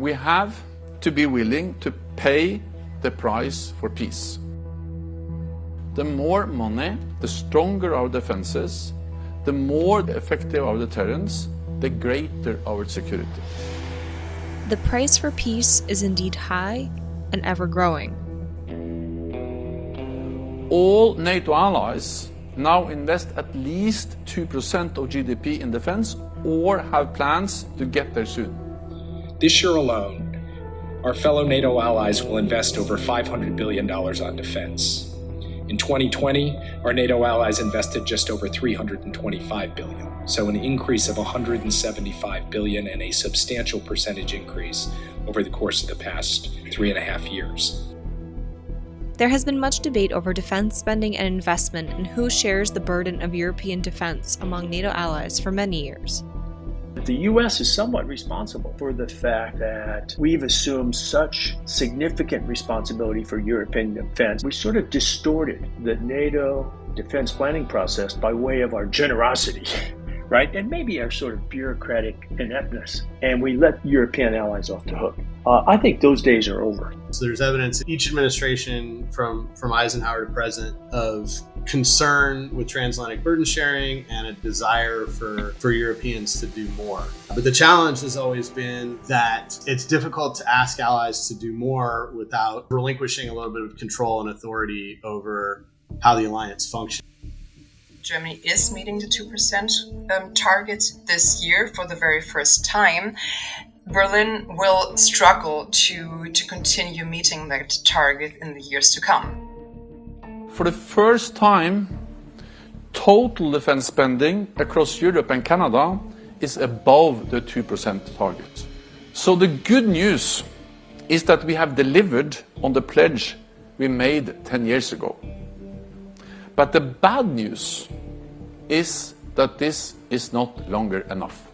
We have to be willing to pay the price for peace. The more money, the stronger our defenses, the more effective our deterrence, the greater our security. The price for peace is indeed high and ever growing. All NATO allies now invest at least 2% of GDP in defense or have plans to get there soon. This year alone, our fellow NATO allies will invest over $500 billion on defense. In 2020, our NATO allies invested just over $325 billion, so an increase of $175 billion and a substantial percentage increase over the course of the past 3.5 years. There has been much debate over defense spending and investment and who shares the burden of European defense among NATO allies for many years. The U.S. is somewhat responsible for the fact that we've assumed such significant responsibility for European defense. We sort of distorted the NATO defense planning process by way of our generosity, right? And maybe our sort of bureaucratic ineptness. And we let European allies off the hook. I think those days are over. So there's evidence in each administration from Eisenhower to present of concern with transatlantic burden sharing and a desire for Europeans to do more. But the challenge has always been that it's difficult to ask allies to do more without relinquishing a little bit of control and authority over how the alliance functions. Germany is meeting the 2% target this year for the very first time. Berlin will struggle to continue meeting that target in the years to come. For the first time, total defense spending across Europe and Canada is above the 2% target. So the good news is that we have delivered on the pledge we made 10 years ago. But the bad news is that this is not longer enough.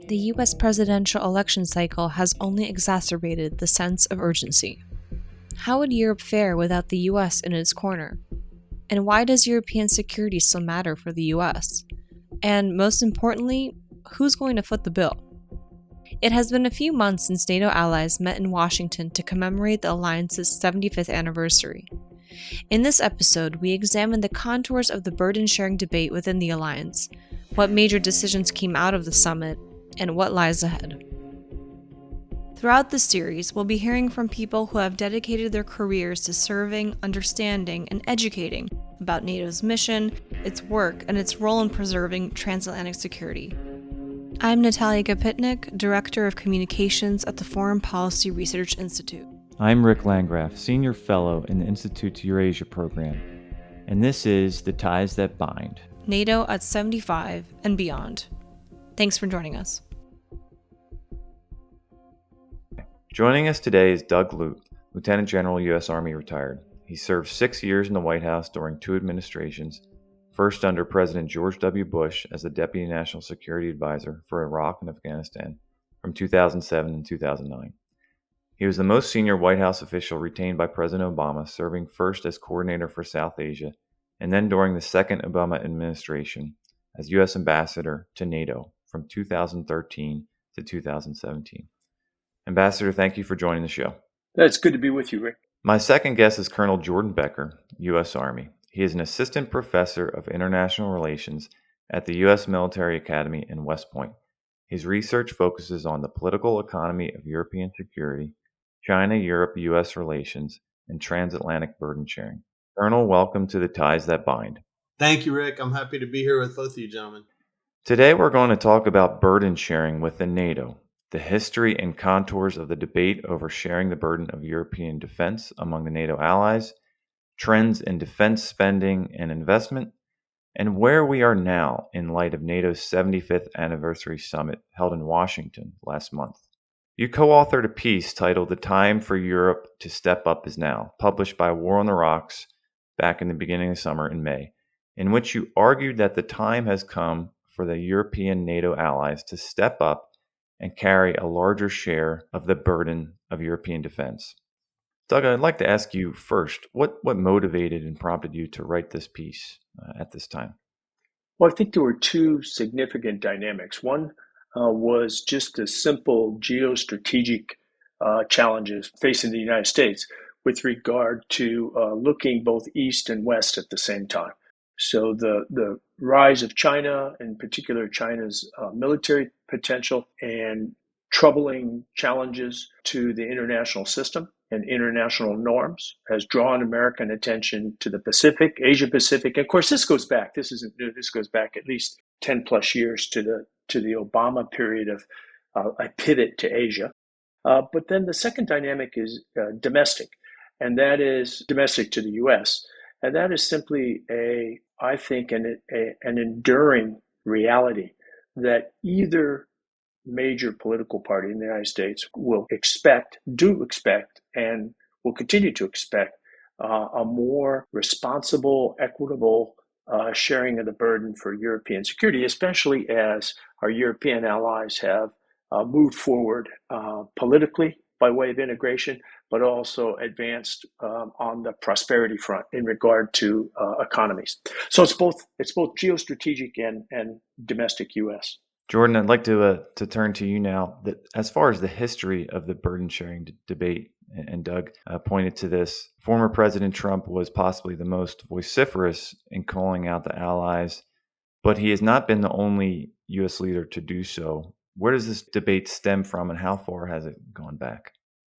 The U.S. presidential election cycle has only exacerbated the sense of urgency. How would Europe fare without the U.S. in its corner? And why does European security still matter for the U.S.? And most importantly, who's going to foot the bill? It has been a few months since NATO allies met in Washington to commemorate the alliance's 75th anniversary. In this episode, we examine the contours of the burden-sharing debate within the alliance, what major decisions came out of the summit, and what lies ahead. Throughout this series, we'll be hearing from people who have dedicated their careers to serving, understanding, and educating about NATO's mission, its work, and its role in preserving transatlantic security. I'm Natalia Gopitnik, Director of Communications at the Foreign Policy Research Institute. I'm Rick Landgraf, Senior Fellow in the Institute's Eurasia program, and this is The Ties That Bind. NATO at 75 and beyond. Thanks for joining us. Joining us today is Doug Lute, Lieutenant General, U.S. Army retired. He served 6 years in the White House during 2 administrations, first under President George W. Bush as the Deputy National Security Advisor for Iraq and Afghanistan from 2007 and 2009. He was the most senior White House official retained by President Obama, serving first as coordinator for South Asia, and then during the second Obama administration as U.S. Ambassador to NATO from 2013 to 2017. Ambassador, thank you for joining the show. It's good to be with you, Rick. My second guest is Colonel Jordan Becker, U.S. Army. He is an assistant professor of international relations at the U.S. Military Academy in West Point. His research focuses on the political economy of European security, China-Europe-U.S. relations, and transatlantic burden sharing. Colonel, welcome to The Ties That Bind. Thank you, Rick. I'm happy to be here with both of you gentlemen. Today we're going to talk about burden sharing within NATO, the history and contours of the debate over sharing the burden of European defense among the NATO allies, trends in defense spending and investment, and where we are now in light of NATO's 75th anniversary summit held in Washington last month. You co-authored a piece titled The Time for Europe to Step Up Is Now, published by War on the Rocks back in the beginning of summer in May, in which you argued that the time has come for the European NATO allies to step up and carry a larger share of the burden of European defense. Doug, I'd like to ask you first, what motivated and prompted you to write this piece at this time? Well, I think there were 2 significant dynamics. One, was just the simple geostrategic challenges facing the United States with regard to looking both east and west at the same time. So the rise of China, in particular China's military potential, and troubling challenges to the international system and international norms has drawn American attention to the Pacific, Asia Pacific. And of course, this goes back. This isn't new. This goes back at least 10 plus years to the Obama period of a pivot to Asia. But then the second dynamic is domestic, and that is domestic to the U.S. And that is simply I think, an enduring reality that either major political party in the United States will expect, and will continue to expect a more responsible, equitable sharing of the burden for European security, especially as our European allies have moved forward politically by way of integration, but also advanced on the prosperity front in regard to economies. So it's both geostrategic and domestic U.S. Jordan, I'd like to turn to you now. That as far as the history of the burden sharing debate, and Doug pointed to this, former President Trump was possibly the most vociferous in calling out the allies, but he has not been the only U.S. leader to do so. Where does this debate stem from, and how far has it gone back?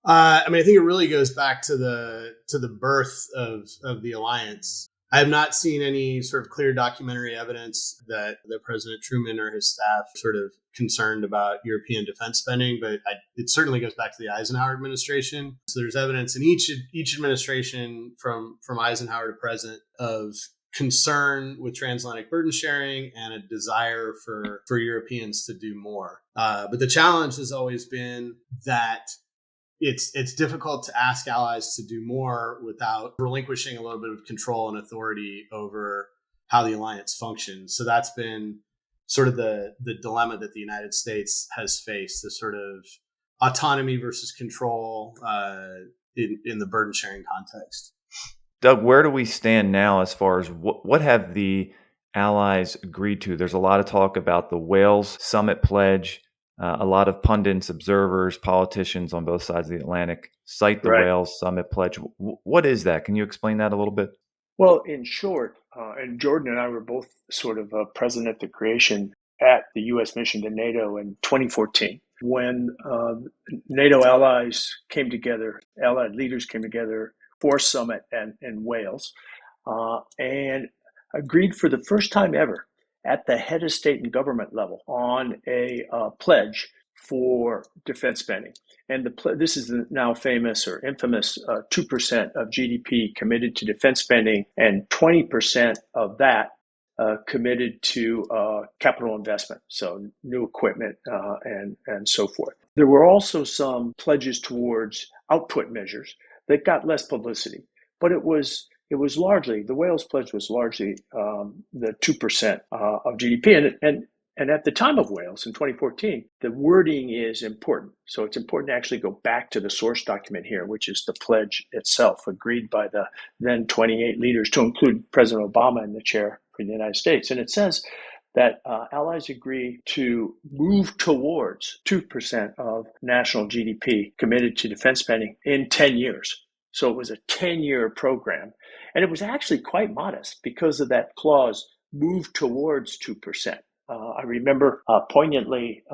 I think it really goes back to the birth of the alliance. I have not seen any sort of clear documentary evidence that President Truman or his staff sort of concerned about European defense spending, but it certainly goes back to the Eisenhower administration. So there's evidence in each administration from Eisenhower to present of concern with transatlantic burden sharing and a desire for Europeans to do more. But the challenge has always been that it's difficult to ask allies to do more without relinquishing a little bit of control and authority over how the alliance functions. So that's been sort of the dilemma that the United States has faced, the sort of autonomy versus control in the burden sharing context. Doug, where do we stand now as far as what have the allies agreed to? There's a lot of talk about the Wales Summit Pledge. A lot of pundits, observers, politicians on both sides of the Atlantic cite the Wales Summit Pledge. What is that? Can you explain that a little bit? Well, in short, and Jordan and I were both sort of present at the creation at the U.S. mission to NATO in 2014, when NATO allies came together, allied leaders came together for summit in Wales, and agreed for the first time ever at the head of state and government level on a pledge for defense spending. And this is the now famous or infamous 2% of GDP committed to defense spending, and 20% of that committed to capital investment, so new equipment and so forth. There were also some pledges towards output measures that got less publicity, but it was largely, the Wales Pledge was largely the 2% of GDP. And at the time of Wales in 2014, the wording is important. So it's important to actually go back to the source document here, which is the pledge itself, agreed by the then 28 leaders, to include President Obama in the chair for the United States. And it says that allies agree to move towards 2% of national GDP committed to defense spending in 10 years. So it was a 10-year program. And it was actually quite modest because of that clause, move towards 2%. I remember poignantly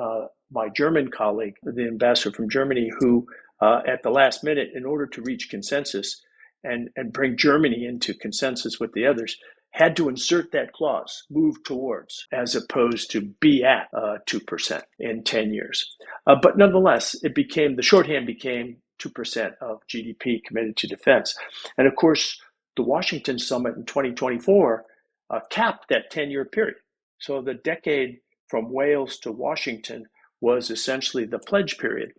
my German colleague, the ambassador from Germany, who at the last minute, in order to reach consensus and bring Germany into consensus with the others, had to insert that clause, move towards, as opposed to be at 2% in 10 years. But nonetheless, the shorthand became 2% of GDP committed to defense. And of course, the Washington summit in 2024 capped that 10-year period. So the decade from Wales to Washington was essentially the pledge period.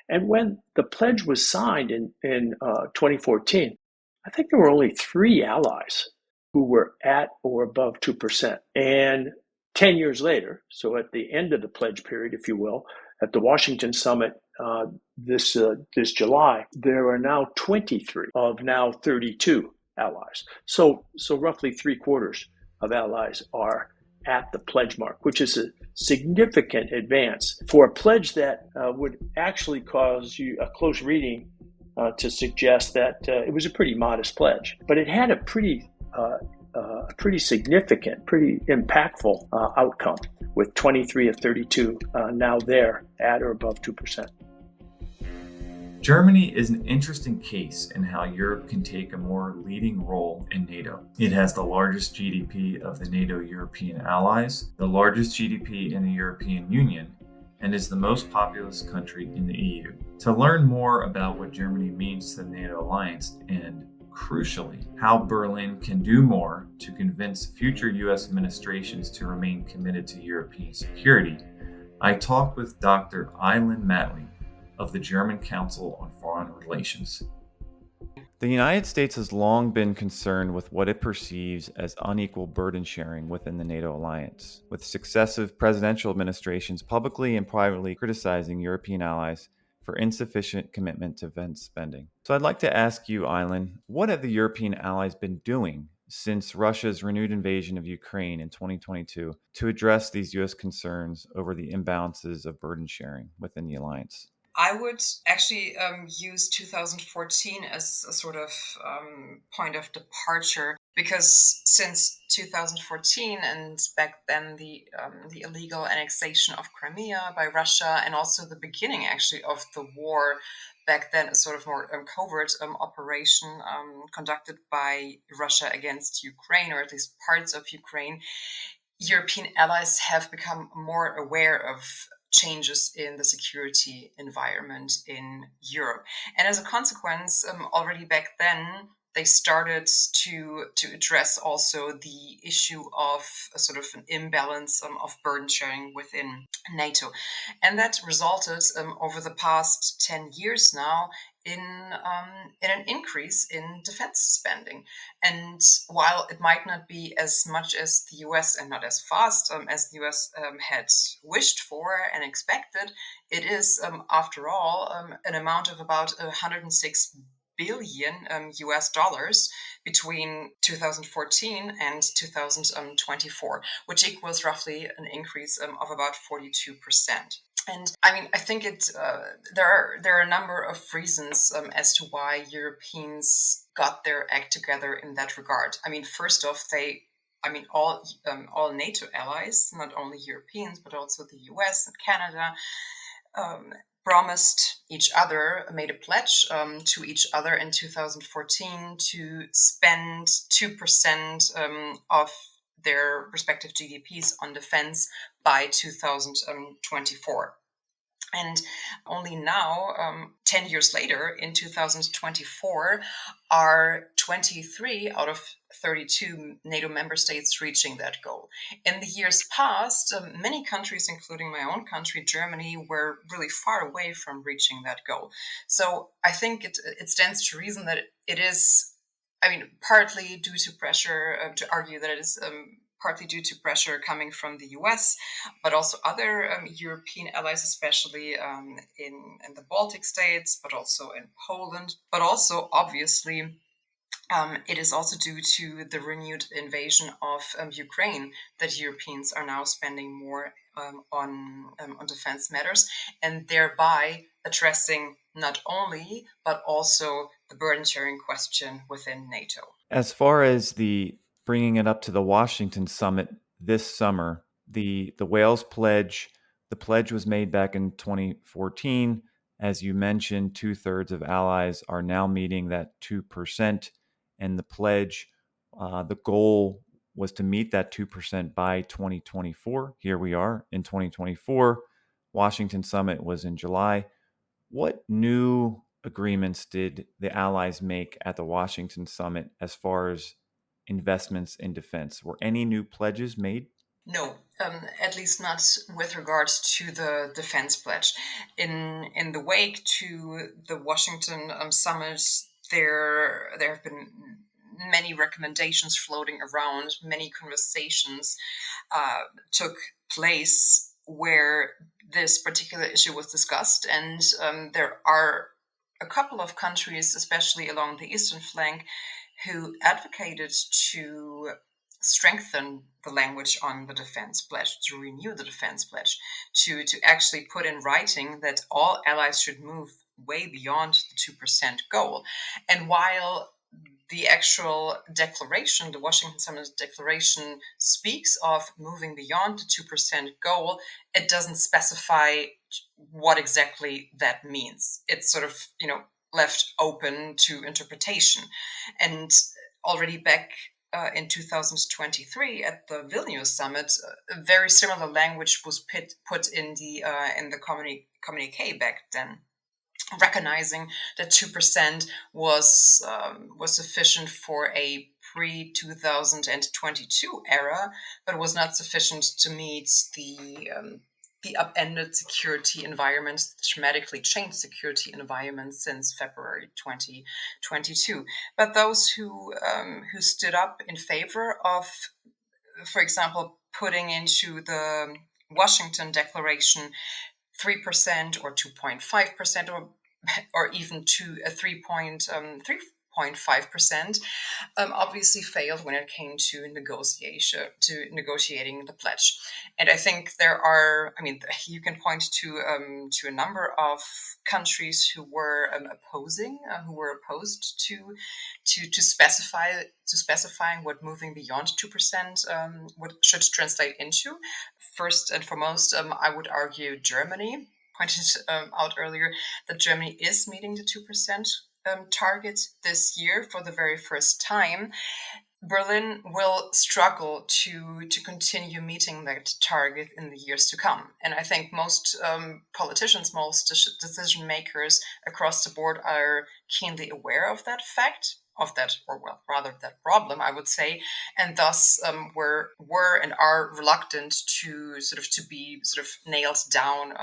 And when the pledge was signed in 2014, I think there were only 3 allies who were at or above 2%. And 10 years later, so at the end of the pledge period, if you will, at the Washington summit this July, there are now 23 of now 32 allies. So roughly 3/4 of allies are at the pledge mark, which is a significant advance for a pledge that would actually cause you a close reading to suggest that it was a pretty modest pledge. But it had a pretty significant, pretty impactful outcome, with 23 of 32 now there at or above 2%. Germany is an interesting case in how Europe can take a more leading role in NATO. It has the largest GDP of the NATO European allies, the largest GDP in the European Union, and is the most populous country in the EU. To learn more about what Germany means to the NATO alliance and, crucially, how Berlin can do more to convince future US administrations to remain committed to European security, I talked with Dr. Aylin Matle of the German Council on Foreign Relations. The United States has long been concerned with what it perceives as unequal burden sharing within the NATO alliance, with successive presidential administrations publicly and privately criticizing European allies for insufficient commitment to defense spending. So I'd like to ask you, Aylin, what have the European allies been doing since Russia's renewed invasion of Ukraine in 2022 to address these U.S. concerns over the imbalances of burden sharing within the alliance? I would actually use 2014 as a sort of point of departure, because since 2014 and back then the illegal annexation of Crimea by Russia, and also the beginning actually of the war back then, a sort of more covert operation conducted by Russia against Ukraine, or at least parts of Ukraine, European allies have become more aware of changes in the security environment in Europe. And as a consequence, already back then, they started to address also the issue of a sort of an imbalance of burden sharing within NATO. And that resulted over the past 10 years now in an increase in defense spending. And while it might not be as much as the US and not as fast as the US had wished for and expected, it is, after all, an amount of about 106 billion US dollars between 2014 and 2024, which equals roughly an increase of about 42%. And I mean, I think there are a number of reasons as to why Europeans got their act together in that regard. I mean, first off, all NATO allies, not only Europeans, but also the US and Canada, promised each other, made a pledge to each other in 2014 to spend 2% of their respective GDPs on defense by 2024. And only now, 10 years later, in 2024, are 23 out of 32 NATO member states reaching that goal. In the years past, many countries, including my own country, Germany, were really far away from reaching that goal. So I think it stands to reason that it is, partly due to pressure, to argue that it is partly due to pressure coming from the US, but also other European allies, especially in the Baltic states, but also in Poland. But also, obviously, it is also due to the renewed invasion of Ukraine that Europeans are now spending more on defense matters, and thereby addressing not only, but also the burden sharing question within NATO. As far as the bringing it up to the Washington summit this summer, the Wales pledge, the pledge was made back in 2014. As you mentioned, 2/3 of allies are now meeting that 2%. And the pledge, the goal was to meet that 2% by 2024. Here we are in 2024. Washington summit was in July. What new agreements did the allies make at the Washington summit as far as investments in defense? Were any new pledges made? No, at least not with regards to the defense pledge. In the wake to the Washington summit, there have been many recommendations floating around, many conversations took place where this particular issue was discussed, and there are a couple of countries, especially along the eastern flank, who advocated to strengthen the language on the defense pledge, to renew the defense pledge, to actually put in writing that all allies should move way beyond the 2% goal. And while the actual declaration, the Washington Summit Declaration, speaks of moving beyond the 2% goal, it doesn't specify what exactly that means. It's sort of, left open to interpretation. And already back in 2023 at the Vilnius Summit, a very similar language was put in the communique back then, recognizing that 2% was sufficient for a pre-2022 era, but was not sufficient to meet the upended security environment, the dramatically changed security environment since February 2022. But those who stood up in favor of, for example, putting into the Washington Declaration 3% or 2.5% or even to a 3.5%, obviously failed when it came to negotiating the pledge. And I think you can point to a number of countries who were opposed to specifying what moving beyond 2% should translate into. First and foremost, I would argue Germany. Pointed out earlier that Germany is meeting the 2% target this year for the very first time. Berlin will struggle to continue meeting that target in the years to come. And I think most politicians, most decision makers across the board are keenly aware of that fact, that problem, I would say, and thus were and are reluctant to be nailed down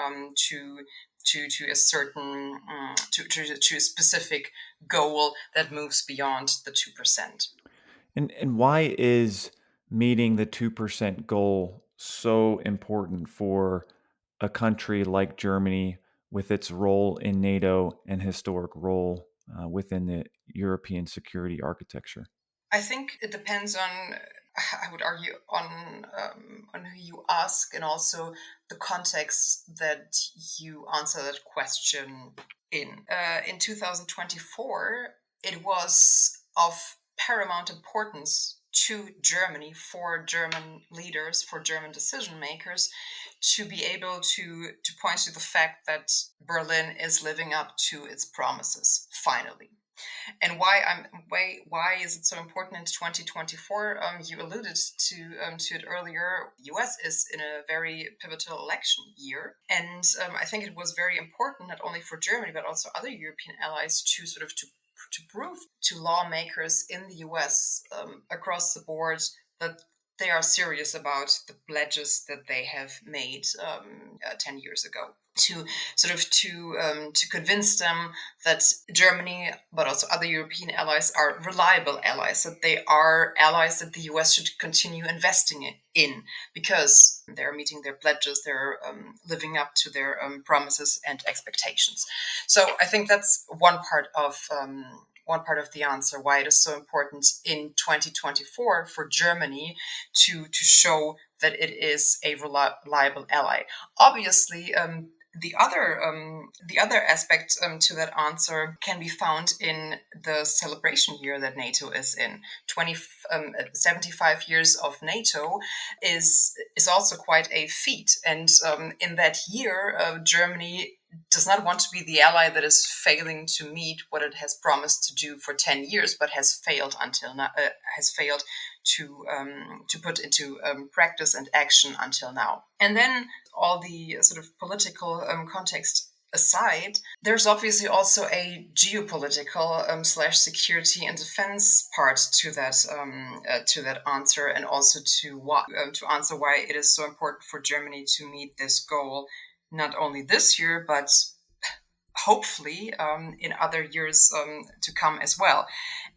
to a certain to a specific goal that moves beyond the 2%. And why is meeting the 2% goal so important for a country like Germany with its role in NATO and historic role within the European security architecture? I think it depends on, I would argue, on who you ask, and also the context that you answer that question in. In 2024, it was of paramount importance to Germany, for German leaders, for German decision makers, to be able to point to the fact that Berlin is living up to its promises, finally. And why is it so important in 2024? You alluded to it earlier. The U.S. is in a very pivotal election year, and I think it was very important not only for Germany but also other European allies to to prove to lawmakers in the U.S. Across the board that they are serious about the pledges that they have made 10 years ago. To convince them that Germany, but also other European allies, are reliable allies, that they are allies that the US should continue investing in, because they're meeting their pledges, they're living up to their promises and expectations. So I think that's one part of the answer, why it is so important in 2024 for Germany to show that it is a reliable ally. Obviously, the other aspect to that answer can be found in the celebration year that NATO is in. 75 years of NATO is also quite a feat, and in that year, Germany does not want to be the ally that is failing to meet what it has promised to do for 10 years, but has failed until now. Has failed to put into practice and action until now. And then all the sort of political context aside, there's obviously also a geopolitical / security and defense part to that answer, and also to answer why it is so important for Germany to meet this goal, not only this year, but hopefully in other years to come as well.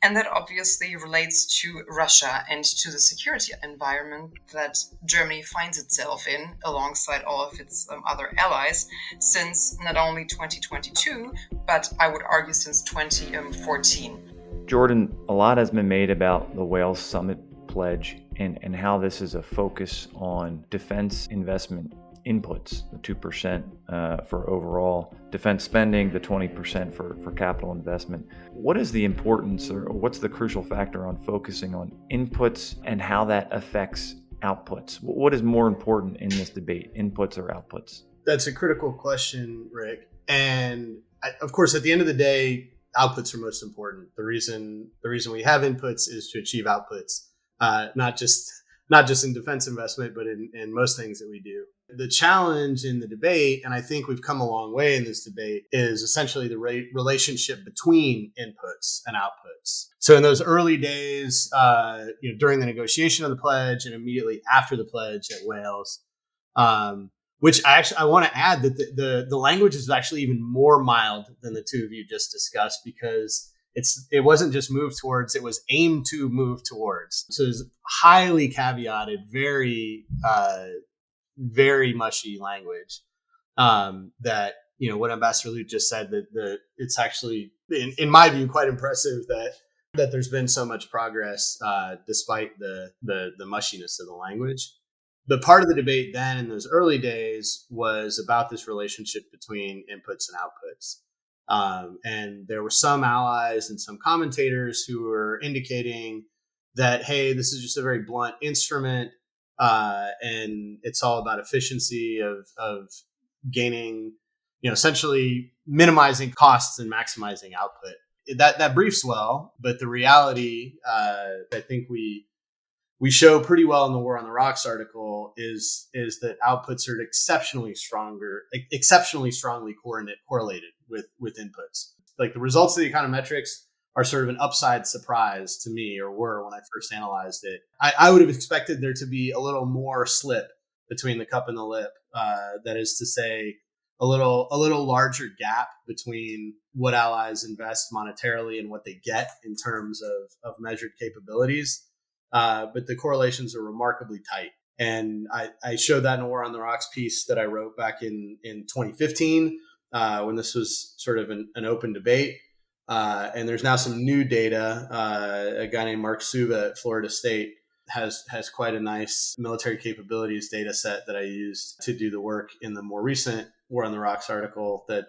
And that obviously relates to Russia and to the security environment that Germany finds itself in, alongside all of its other allies, since not only 2022, but I would argue since 2014. Jordan, a lot has been made about the Wales Summit pledge and how this is a focus on defense investment inputs, the 2% for overall defense spending, the 20% for capital investment. What is the importance, or what's the crucial factor on focusing on inputs and how that affects outputs? What is more important in this debate, inputs or outputs? That's a critical question, Rick. And of course, at the end of the day, outputs are most important. The reason we have inputs is to achieve outputs, not just in defense investment, but in most things that we do. The challenge in the debate, and I think we've come a long way in this debate, is essentially the relationship between inputs and outputs. So in those early days, during the negotiation of the pledge and immediately after the pledge at Wales, which I want to add that the language is actually even more mild than the two of you just discussed, because it wasn't just move towards, it was aimed to move towards. So it's highly caveated, very very mushy language, that, what Ambassador Lute just said, that it's actually, in my view, quite impressive that there's been so much progress despite the mushiness of the language. But part of the debate then in those early days was about this relationship between inputs and outputs. And there were some allies and some commentators who were indicating that, hey, this is just a very blunt instrument, and it's all about efficiency of gaining, essentially minimizing costs and maximizing output. That briefs well, but the reality, I think we show pretty well in the War on the Rocks article is that outputs are exceptionally strongly correlated with inputs. Like the results of the econometrics are sort of an upside surprise to me, or were when I first analyzed it. I would have expected there to be a little more slip between the cup and the lip. That is to say, a little larger gap between what allies invest monetarily and what they get in terms of measured capabilities. But the correlations are remarkably tight. And I showed that in a War on the Rocks piece that I wrote back in 2015, when this was sort of an open debate. And there's now some new data. A guy named Mark Suba at Florida State has quite a nice military capabilities data set that I used to do the work in the more recent War on the Rocks article that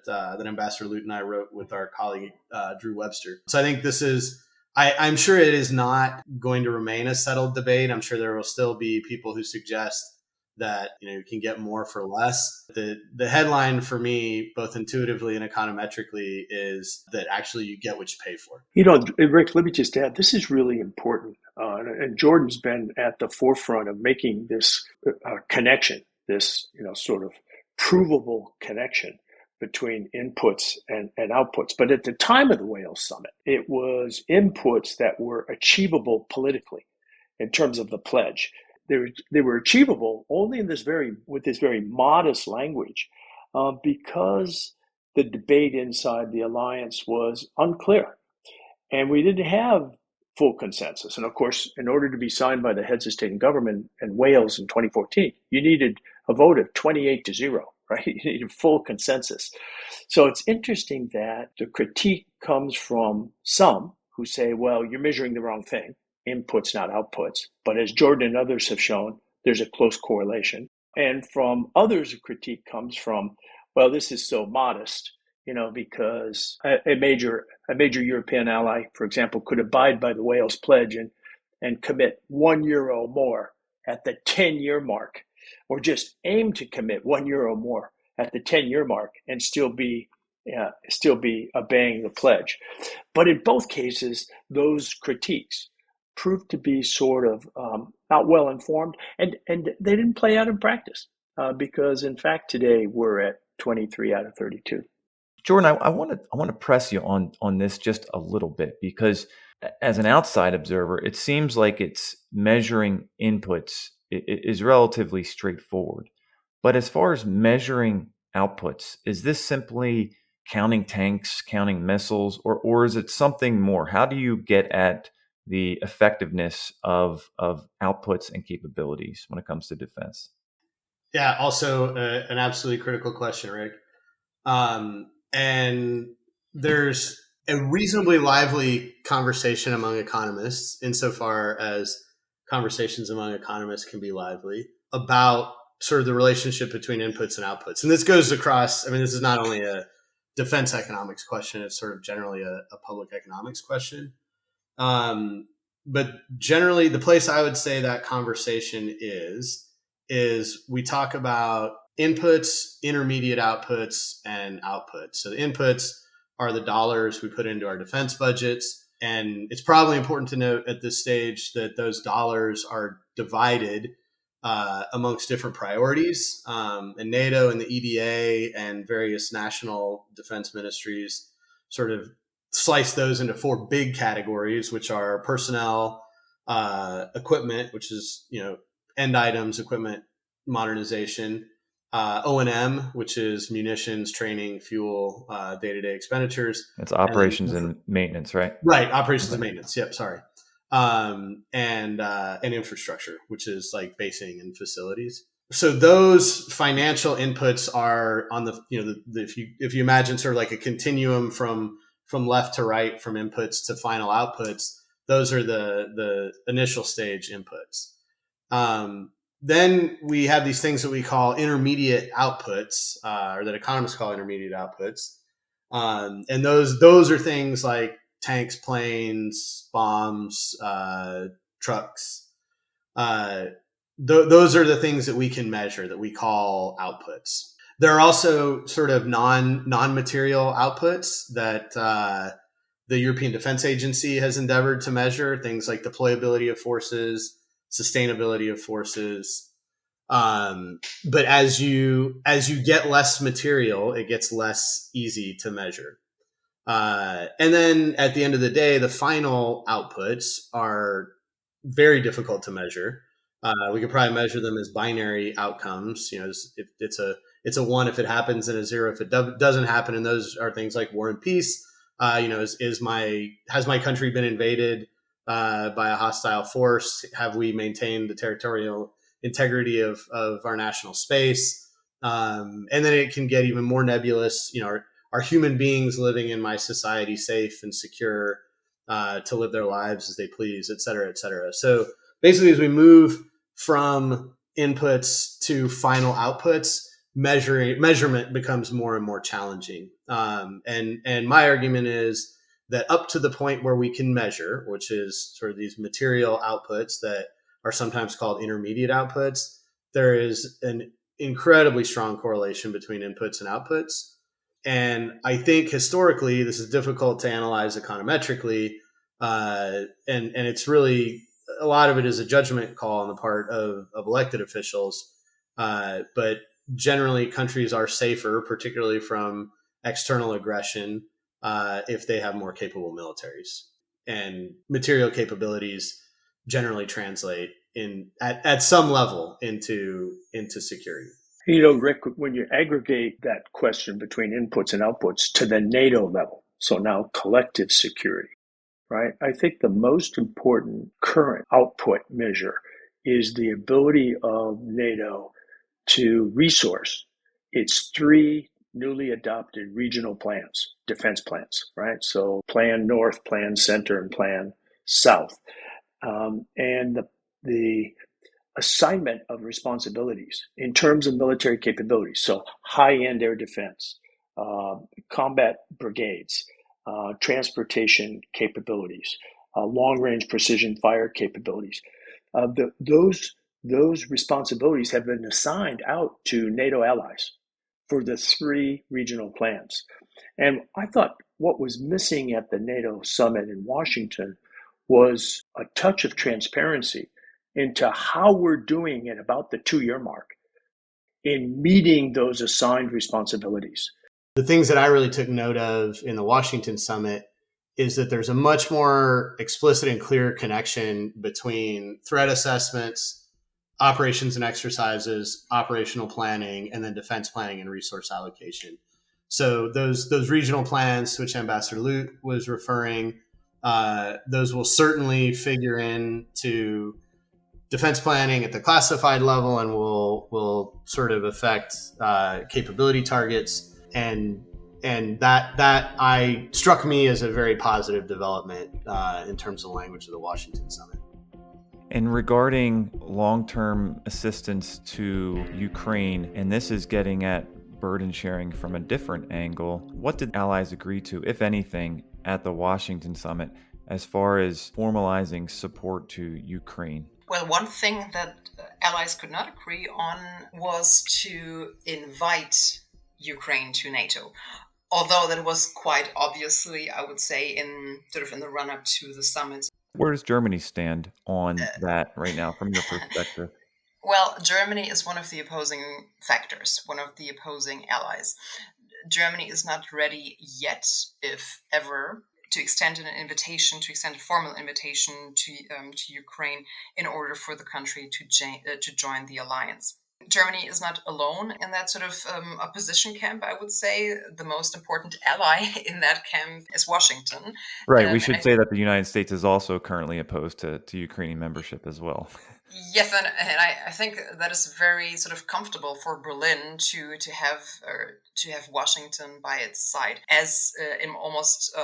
Ambassador Lute and I wrote with our colleague Drew Webster. So I think this is, I'm sure it is not going to remain a settled debate. I'm sure there will still be people who suggest that you can get more for less. The headline for me, both intuitively and econometrically, is that actually you get what you pay for. Rick, let me just add, this is really important. And Jordan's been at the forefront of making this connection, this sort of provable connection between inputs and outputs. But at the time of the Wales Summit, it was inputs that were achievable politically in terms of the pledge. They were achievable only with this very modest language, because the debate inside the alliance was unclear, and we didn't have full consensus. And of course, in order to be signed by the heads of state and government in Wales in 2014, you needed a vote of 28-0, right? You needed full consensus. So it's interesting that the critique comes from some who say, well, you're measuring the wrong thing. Inputs, not outputs. But as Jordan and others have shown, there's a close correlation. And from others, a critique comes from, well, this is so modest, because a major European ally, for example, could abide by the Wales Pledge and commit €1 more at the 10-year mark, or just aim to commit €1 more at the 10-year mark and still be obeying the pledge. But in both cases, those critiques proved to be sort of not well informed, and they didn't play out in practice, because in fact today we're at 23 out of 32. Jordan, I want to press you on this just a little bit, because as an outside observer, it seems like it's measuring inputs is relatively straightforward. But as far as measuring outputs, is this simply counting tanks, counting missiles, or is it something more? How do you get at the effectiveness of outputs and capabilities when it comes to defense? Yeah, also an absolutely critical question, Rick. And there's a reasonably lively conversation among economists insofar as conversations among economists can be lively about sort of the relationship between inputs and outputs. And this goes across, this is not only a defense economics question, it's sort of generally a public economics question. But generally, the place I would say that conversation is we talk about inputs, intermediate outputs, and outputs. So the inputs are the dollars we put into our defense budgets. And it's probably important to note at this stage that those dollars are divided amongst different priorities. And NATO and the EDA and various national defense ministries sort of slice those into four big categories, which are personnel, equipment, which is, end items, equipment modernization, O&M, which is munitions, training, fuel, day-to-day expenditures. It's operations and maintenance, right? Right, operations and maintenance. Yep, sorry. And infrastructure, which is like basing and facilities. So those financial inputs are on the, if you imagine sort of like a continuum from left to right, from inputs to final outputs, those are the initial stage inputs. Then we have these things that we call intermediate outputs, or that economists call intermediate outputs. And those are things like tanks, planes, bombs, trucks. Those are the things that we can measure that we call outputs. There are also sort of non-material outputs that the European Defense Agency has endeavored to measure, things like deployability of forces, sustainability of forces. But as you get less material, it gets less easy to measure. And then at the end of the day, the final outputs are very difficult to measure. We could probably measure them as binary outcomes. It's a 1 if it happens and a 0 if it doesn't happen. And those are things like war and peace. Has my country been invaded by a hostile force? Have we maintained the territorial integrity of our national space? And then it can get even more nebulous. Are human beings living in my society safe and secure to live their lives as they please, et cetera, et cetera. So basically, as we move from inputs to final outputs, measurement becomes more and more challenging. And my argument is that up to the point where we can measure, which is sort of these material outputs that are sometimes called intermediate outputs, there is an incredibly strong correlation between inputs and outputs. And I think historically, this is difficult to analyze econometrically. And it's really, a lot of it is a judgment call on the part of elected officials. But generally, countries are safer, particularly from external aggression, if they have more capable militaries. And material capabilities generally translate at some level into security. Rick, when you aggregate that question between inputs and outputs to the NATO level, so now collective security, right? I think the most important current output measure is the ability of NATO to resource its 3 newly adopted regional plans, defense plans, right? So Plan North, Plan Center, and Plan South. And the assignment of responsibilities in terms of military capabilities. So high-end air defense, combat brigades, transportation capabilities, long-range precision fire capabilities. Those responsibilities have been assigned out to NATO allies for the 3 regional plans. And I thought what was missing at the NATO summit in Washington was a touch of transparency into how we're doing at about the 2-year mark in meeting those assigned responsibilities. The things that I really took note of in the Washington summit is that there's a much more explicit and clear connection between threat assessments, operations and exercises, operational planning, and then defense planning and resource allocation. So those regional plans to which Ambassador Lute was referring, those will certainly figure into defense planning at the classified level and will sort of affect capability targets. And that struck me as a very positive development in terms of the language of the Washington summit. And regarding long-term assistance to Ukraine, and this is getting at burden sharing from a different angle, what did allies agree to, if anything, at the Washington summit as far as formalizing support to Ukraine? Well, one thing that allies could not agree on was to invite Ukraine to NATO. Although that was quite obviously, I would say, in the run-up to the summit. Where does Germany stand on that right now, from your perspective? Well, Germany is one of the opposing factors, one of the opposing allies. Germany is not ready yet, if ever, to extend a formal invitation to Ukraine in order for the country to join the alliance. Germany is not alone in that opposition camp, I would say. The most important ally in that camp is Washington. Right. We should say that the United States is also currently opposed to Ukrainian membership as well. Yes, and I think that is very comfortable for Berlin to have Washington by its side, as in almost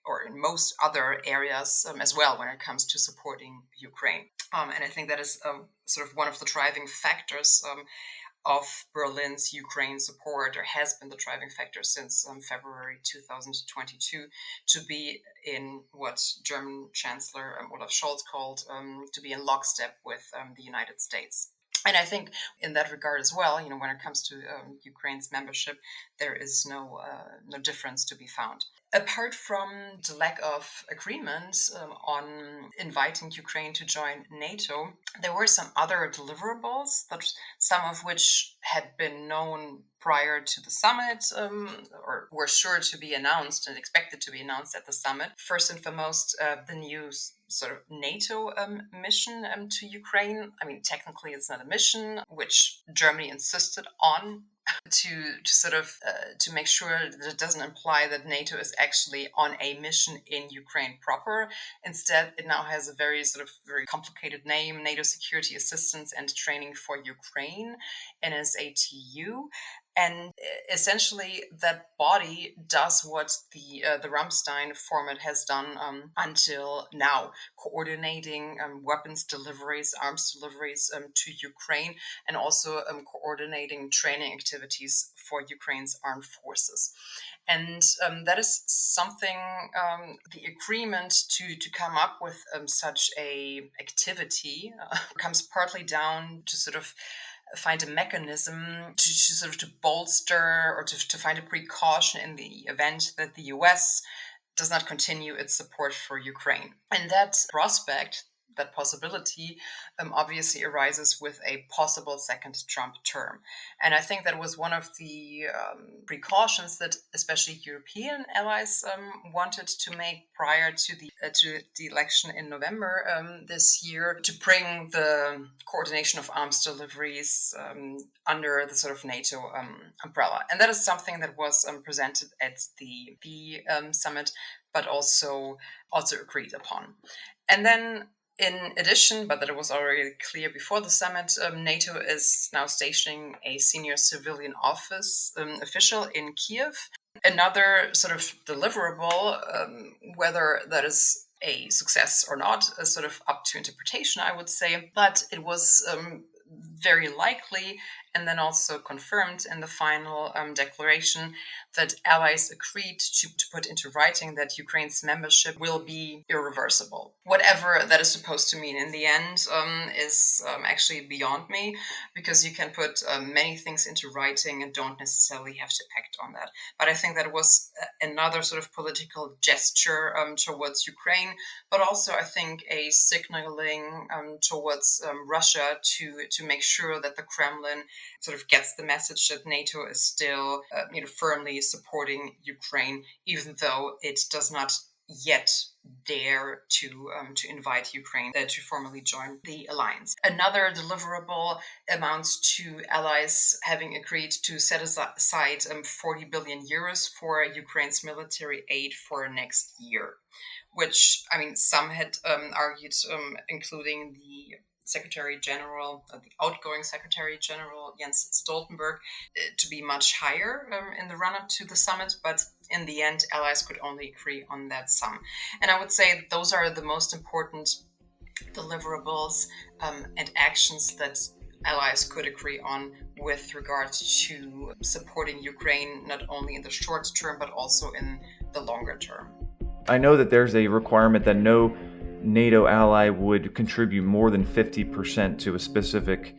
or in most other areas as well when it comes to supporting Ukraine. And I think that is one of the driving factors of Berlin's Ukraine support, or has been the driving factor since February 2022, to be in what German Chancellor Olaf Scholz called to be in lockstep with the United States. And I think in that regard as well, when it comes to Ukraine's membership, there is no difference to be found. Apart from the lack of agreement on inviting Ukraine to join NATO, there were some other deliverables, some of which had been known prior to the summit, or were sure to be announced and expected to be announced at the summit. First and foremost, the new NATO mission to Ukraine. I mean, technically it's not a mission, which Germany insisted on to make sure that it doesn't imply that NATO is actually on a mission in Ukraine proper. Instead, it now has a very complicated name: NATO Security Assistance and Training for Ukraine, NSATU. And essentially, that body does what the Ramstein format has done until now, coordinating weapons deliveries, arms deliveries to Ukraine, and also coordinating training activities for Ukraine's armed forces. And that is something, the agreement to come up with such a activity comes partly down to find a mechanism to bolster or to find a precaution in the event that the US does not continue its support for Ukraine. And that prospect, that possibility, obviously arises with a possible second Trump term. And I think that was one of the precautions that especially European allies wanted to make prior to the election in November this year, to bring the coordination of arms deliveries under the NATO umbrella. And that is something that was presented at the summit, but also agreed upon. And then, in addition, but that it was already clear before the summit, NATO is now stationing a senior civilian office official in Kiev. Another deliverable, whether that is a success or not, is up to interpretation, I would say. But it was very likely, and then also confirmed in the final declaration, that allies agreed to put into writing that Ukraine's membership will be irreversible. Whatever that is supposed to mean in the end is actually beyond me, because you can put many things into writing and don't necessarily have to act on that. But I think that was another political gesture towards Ukraine, but also I think a signaling towards Russia to make sure that the Kremlin gets the message that NATO is still firmly supporting Ukraine, even though it does not yet dare to invite Ukraine to formally join the alliance. Another deliverable amounts to allies having agreed to set aside 40 billion euros for Ukraine's military aid for next year, which, some had argued, including the Secretary General, the outgoing Secretary General Jens Stoltenberg, to be much higher in the run-up to the summit, but in the end, allies could only agree on that sum. And I would say those are the most important deliverables and actions that allies could agree on with regards to supporting Ukraine, not only in the short term, but also in the longer term. I know that there's a requirement that no NATO ally would contribute more than 50% to a specific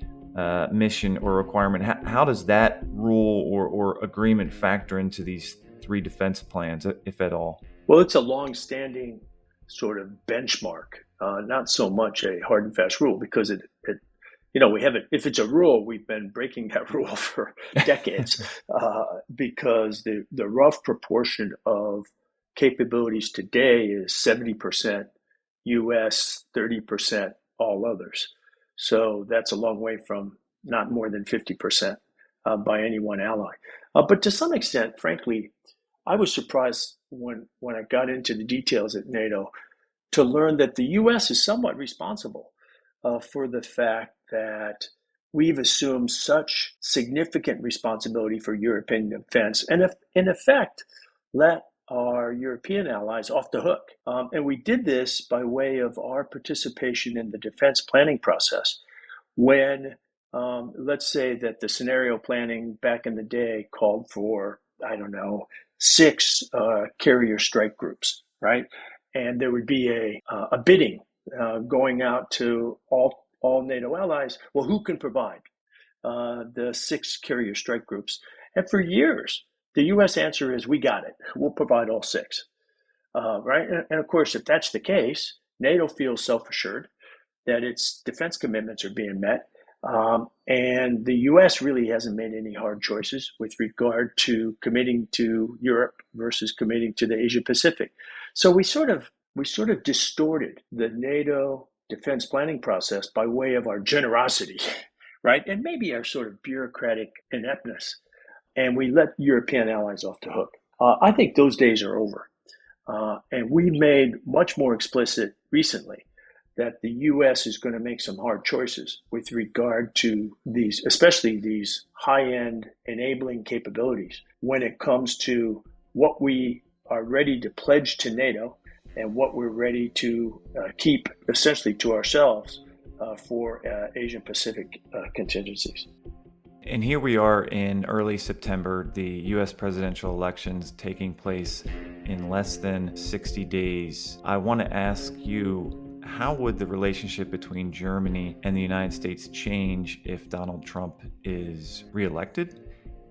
mission or requirement. How does that rule or agreement factor into these three defense plans, if at all? Well, it's a long-standing sort of benchmark, not so much a hard and fast rule, because we haven't. If it's a rule, we've been breaking that rule for decades, because the rough proportion of capabilities today is 70% U.S., 30% all others. So that's a long way from not more than 50% by any one ally. But to some extent, frankly, I was surprised when I got into the details at NATO to learn that the U.S. is somewhat responsible for the fact that we've assumed such significant responsibility for European defense and, in effect, let our European allies off the hook. And we did this by way of our participation in the defense planning process when, let's say that the scenario planning back in the day called for, 6 carrier strike groups, right? And there would be a bidding going out to all NATO allies. Well, who can provide the 6 carrier strike groups? And for years, the U.S. answer is, we got it. We'll provide all 6, right? And of course, if that's the case, NATO feels self-assured that its defense commitments are being met. And the U.S. really hasn't made any hard choices with regard to committing to Europe versus committing to the Asia Pacific. So we sort of distorted the NATO defense planning process by way of our generosity, right? And maybe our sort of bureaucratic ineptness. And we let European allies off the hook. I think those days are over. And we made much more explicit recently that the U.S. is going to make some hard choices with regard to these, especially these high-end enabling capabilities, when it comes to what we are ready to pledge to NATO and what we're ready to keep essentially to ourselves for Asian Pacific contingencies. And here we are in early September, the U.S. presidential elections taking place in less than 60 days. I want to ask you, how would the relationship between Germany and the United States change if Donald Trump is reelected?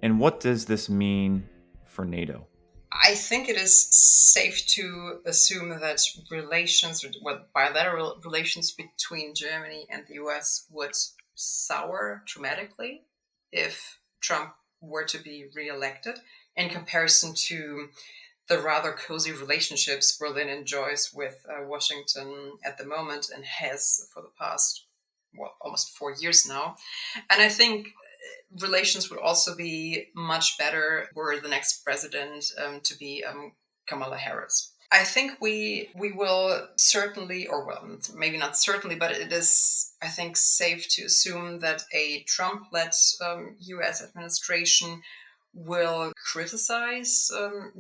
And what does this mean for NATO? I think it is safe to assume that bilateral relations between Germany and the US would sour dramatically if Trump were to be reelected, in comparison to the rather cozy relationships Berlin enjoys with Washington at the moment and has for the past, almost 4 years now. And I think relations would also be much better were the next president to be Kamala Harris. I think we will certainly, or well, maybe not certainly, but it is, I think, safe to assume that a Trump-led U.S. administration will criticize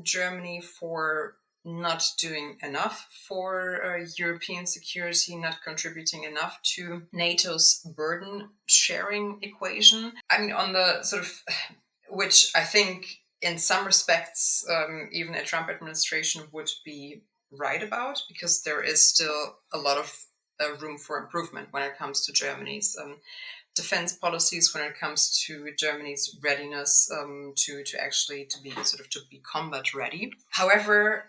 Germany for not doing enough for European security, not contributing enough to NATO's burden sharing equation. I mean, on the sort of, which I think in some respects, even a Trump administration would be right about, because there is still a lot of room for improvement when it comes to Germany's defense policies, when it comes to Germany's readiness to be combat ready. However,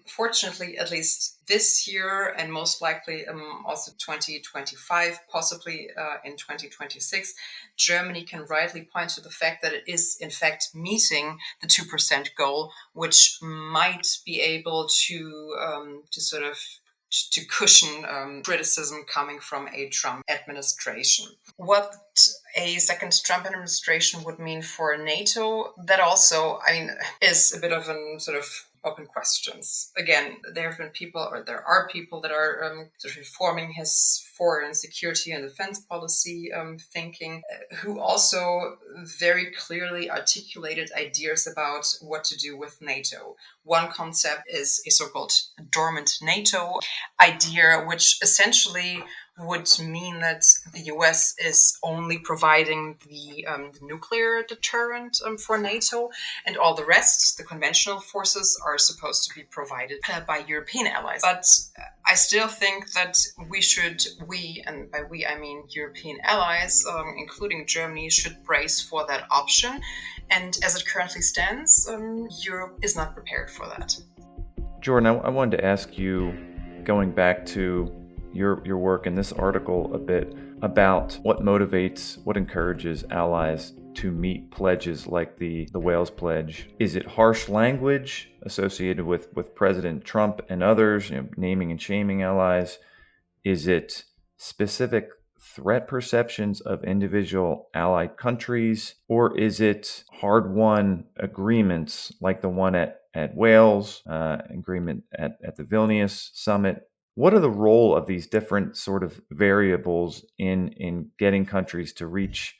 fortunately, at least this year and most likely also 2025, possibly in 2026, Germany can rightly point to the fact that it is in fact meeting the 2% goal, which might be able to cushion criticism coming from a Trump administration. What a second Trump administration would mean for NATO, that also, is a bit of a sort of open questions. Again, there are people that are sort of forming his foreign security and defense policy thinking, who also very clearly articulated ideas about what to do with NATO. One concept is a so-called dormant NATO idea, which essentially would mean that the US is only providing the nuclear deterrent for NATO, and all the rest, the conventional forces, are supposed to be provided by European allies. But I still think that we, and by we I mean European allies, including Germany, should brace for that option. And as it currently stands, Europe is not prepared for that. Jordan, I wanted to ask you, going back to your work in this article a bit, about what motivates, what encourages allies to meet pledges like the Wales Pledge. Is it harsh language associated with President Trump and others, naming and shaming allies? Is it specific threat perceptions of individual allied countries? Or is it hard-won agreements like the one at Wales, agreement at the Vilnius summit? What are the role of these different sort of variables in getting countries to reach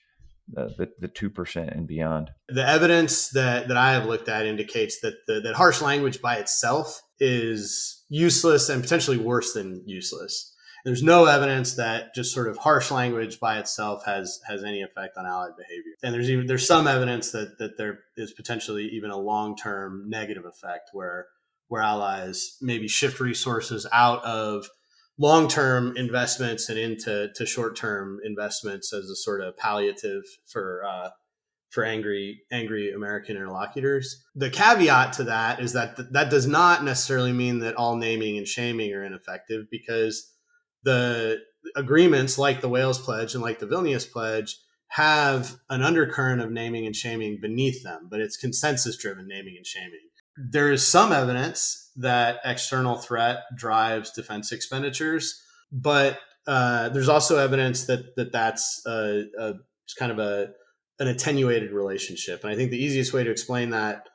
the 2% and beyond? The evidence that I have looked at indicates that harsh language by itself is useless and potentially worse than useless. There's no evidence that just sort of harsh language by itself has any effect on allied behavior. And there's some evidence that there is potentially even a long-term negative effect where allies maybe shift resources out of long-term investments and into short-term investments as a sort of palliative for angry American interlocutors. The caveat to that is that does not necessarily mean that all naming and shaming are ineffective, because the agreements like the Wales Pledge and like the Vilnius Pledge have an undercurrent of naming and shaming beneath them, but it's consensus-driven naming and shaming. There is some evidence that external threat drives defense expenditures, but there's also evidence that's kind of an attenuated relationship. And I think the easiest way to explain that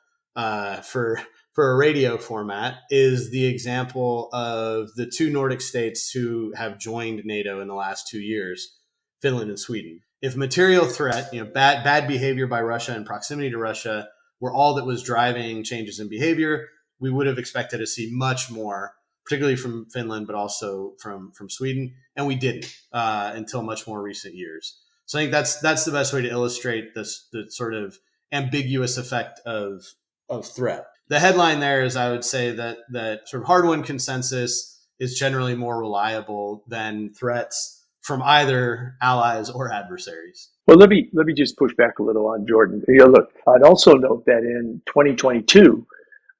for a radio format is the example of the two Nordic states who have joined NATO in the last 2 years, Finland and Sweden. If material threat, bad behavior by Russia and proximity to Russia were all that was driving changes in behavior, we would have expected to see much more, particularly from Finland, but also from Sweden. And we didn't until much more recent years. So I think that's the best way to illustrate the sort of ambiguous effect of threat. The headline there is, I would say, that sort of hard-won consensus is generally more reliable than threats from either allies or adversaries. Well, let me just push back a little on Jordan. Look, I'd also note that in 2022,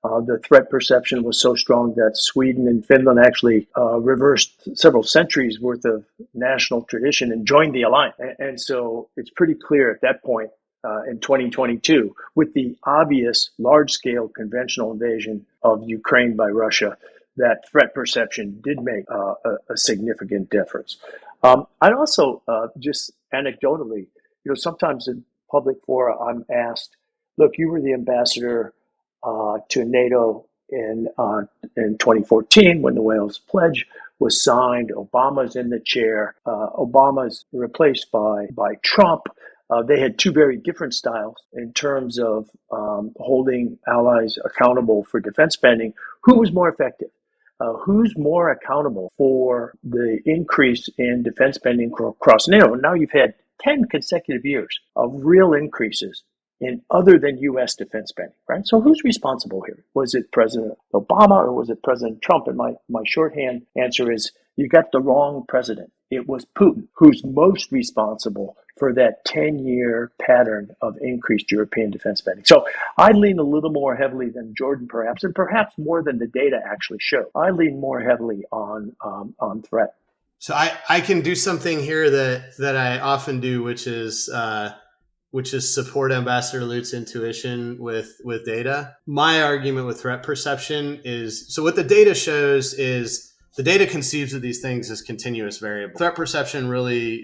the threat perception was so strong that Sweden and Finland actually reversed several centuries worth of national tradition and joined the alliance. And so it's pretty clear at that point in 2022, with the obvious large-scale conventional invasion of Ukraine by Russia, that threat perception did make a significant difference. I'd also just anecdotally, sometimes in public fora, I'm asked, look, you were the ambassador to NATO in 2014 when the Wales Pledge was signed. Obama's in the chair. Obama's replaced by Trump. They had two very different styles in terms of holding allies accountable for defense spending. Who was more effective? Who's more accountable for the increase in defense spending across NATO? Now you've had 10 consecutive years of real increases in other than U.S. defense spending, right? So who's responsible here? Was it President Obama or was it President Trump? And my shorthand answer is, you got the wrong president. It was Putin who's most responsible for that 10-year pattern of increased European defense spending. So I lean a little more heavily than Jordan, perhaps, and perhaps more than the data actually show. I lean more heavily on threat. So I can do something here that I often do, which is support Ambassador Lute's intuition with data. My argument with threat perception is, so what the data shows is the data conceives of these things as continuous variables. Threat perception really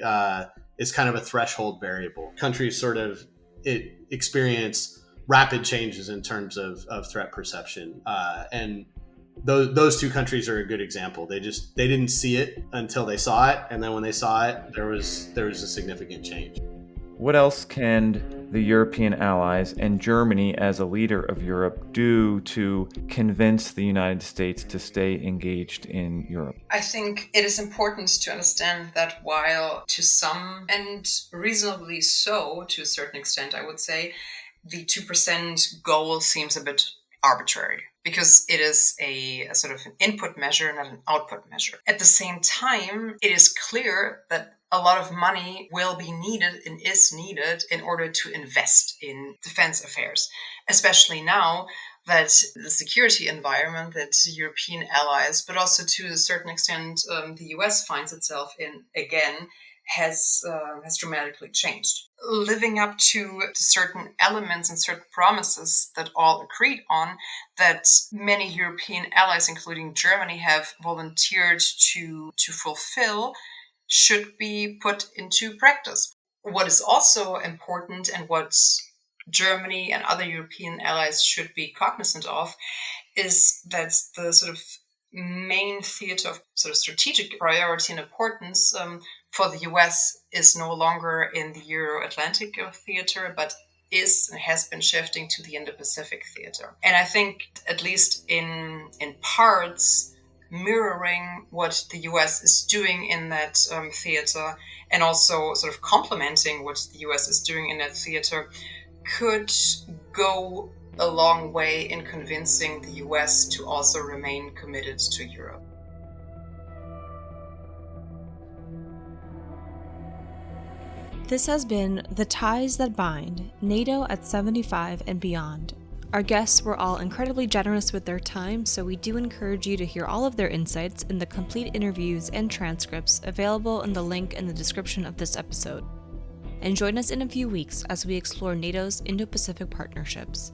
is kind of a threshold variable. Countries sort of experience rapid changes in terms of threat perception. And those two countries are a good example. They didn't see it until they saw it, and then when they saw it, there was a significant change. What else can the European allies and Germany as a leader of Europe do to convince the United States to stay engaged in Europe? I think it is important to understand that while to some, and reasonably so to a certain extent, I would say, the 2% goal seems a bit arbitrary, because it is a sort of an input measure, not an output measure. At the same time, it is clear that a lot of money will be needed and is needed in order to invest in defense affairs, especially now that the security environment that European allies, but also to a certain extent the US finds itself in again, has dramatically changed. Living up to certain elements and certain promises that all agreed on, that many European allies, including Germany, have volunteered to fulfill, should be put into practice. What is also important, and what Germany and other European allies should be cognizant of, is that the sort of main theater of sort of strategic priority and importance for the US is no longer in the Euro-Atlantic theater, but is and has been shifting to the Indo-Pacific theater. And I think, at least in parts, mirroring what the US is doing in that theater, and also sort of complementing what the US is doing in that theater, could go a long way in convincing the US to also remain committed to Europe. This has been The Ties That Bind, NATO at 75 and Beyond. Our guests were all incredibly generous with their time, so we do encourage you to hear all of their insights in the complete interviews and transcripts available in the link in the description of this episode. And join us in a few weeks as we explore NATO's Indo-Pacific partnerships.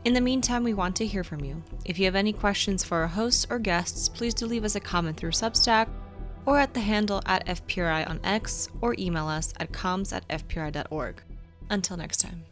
In the meantime, we want to hear from you. If you have any questions for our hosts or guests, please do leave us a comment through Substack or at the handle @FPRI on X, or email us at comms@fpri.org. Until next time.